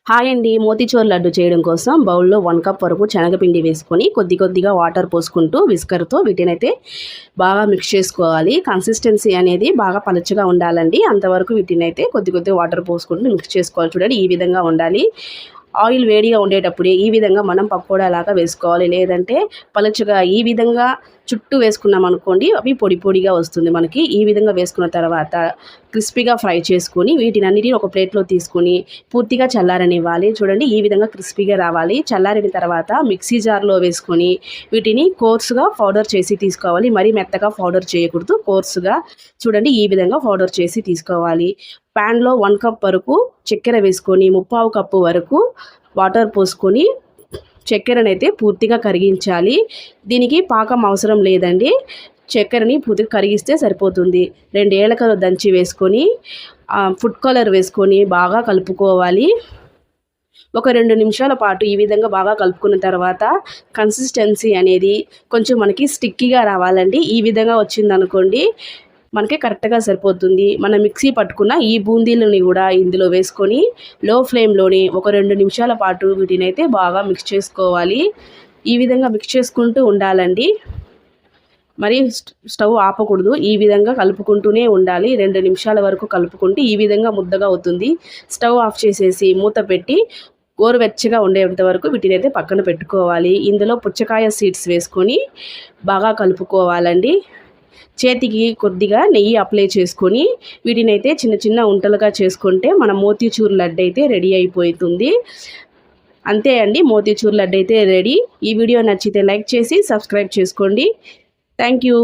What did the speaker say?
Hi అండి. మోతీచూర్ లడ్డు చేయడం కోసం బౌల్‌లో 1 కప్ వరకు శనగపిండి వేసుకొని కొద్దిగా వాటర్ పోసుకుంటూ విస్కర్‌తో వీటినైతే బాగా మిక్స్ చేసుకోవాలి. కన్సిస్టెన్సీ అనేది బాగా పలచగా ఉండాలండి. అంతవరకు వీటినైతే కొద్దిగా వాటర్ పోసుకుంటూ మిక్స్ చేసుకోవాలి. చూడండి ఈ విధంగా ఉండాలి. ఆయిల్ వేడిగా ఉండేటప్పుడే ఈ విధంగా మనం పకోడాలాగా వేసుకోవాలి. లేదంటే పలచగా ఈ విధంగా చుట్టూ వేసుకున్నాం అనుకోండి, అవి పొడి పొడిగా వస్తుంది మనకి. ఈ విధంగా వేసుకున్న తర్వాత క్రిస్పీగా ఫ్రై చేసుకొని వీటినన్నిటిని ఒక ప్లేట్లో తీసుకొని పూర్తిగా చల్లారనివ్వాలి. చూడండి ఈ విధంగా క్రిస్పీగా రావాలి. చల్లారిన తర్వాత మిక్సీ జార్లో వేసుకొని వీటిని కోర్సుగా పౌడర్ చేసి తీసుకోవాలి. మరీ మెత్తగా పౌడర్ చేయకూడదు. కోర్సుగా చూడండి ఈ విధంగా పౌడర్ చేసి తీసుకోవాలి. ప్యాన్లో 1 కప్ వరకు చక్కెర వేసుకొని 3/4 కప్పు వరకు వాటర్ పోసుకొని చక్కెరనైతే పూర్తిగా కరిగించాలి. దీనికి పాకం అవసరం లేదండి. చక్కెరని పూర్తిగా కరిగిస్తే సరిపోతుంది. 2 ఏలకలు దంచి వేసుకొని ఫుడ్ కలర్ వేసుకొని బాగా కలుపుకోవాలి. ఒక 2 నిమిషాల పాటు ఈ విధంగా బాగా కలుపుకున్న తర్వాత కన్సిస్టెన్సీ అనేది కొంచెం మనకి స్టిక్కీగా రావాలండి. ఈ విధంగా వచ్చిందనుకోండి మనకి కరెక్ట్గా సరిపోతుంది. మనం మిక్సీ పట్టుకున్న ఈ బూందీలని కూడా ఇందులో వేసుకొని లో ఫ్లేమ్లోనే ఒక 2 నిమిషాల పాటు వీటినైతే బాగా మిక్స్ చేసుకోవాలి. ఈ విధంగా మిక్స్ చేసుకుంటూ ఉండాలండి. మరి స్టవ్ ఆపకూడదు. ఈ విధంగా కలుపుకుంటూనే ఉండాలి. 2 నిమిషాల వరకు కలుపుకుంటే ఈ విధంగా ముద్దగా అవుతుంది. స్టవ్ ఆఫ్ చేసేసి మూత పెట్టి గోరువెచ్చగా ఉండేంత వరకు వీటినైతే పక్కన పెట్టుకోవాలి. ఇందులో పుచ్చకాయ సీడ్స్ వేసుకొని బాగా కలుపుకోవాలండి. చేతికి కొద్దిగా నెయ్యి అప్లై చేసుకొని వీటినైతే చిన్న చిన్న ఉంటలుగా చేసుకుంటే మన మోతీచూర్ లడ్డు అయితే రెడీ అయిపోతుంది. అంతే అండి, మోతీచూర్ లడ్డు అయితే రెడీ. ఈ వీడియో నచ్చితే లైక్ చేసి సబ్స్క్రైబ్ చేసుకోండి. Thank you.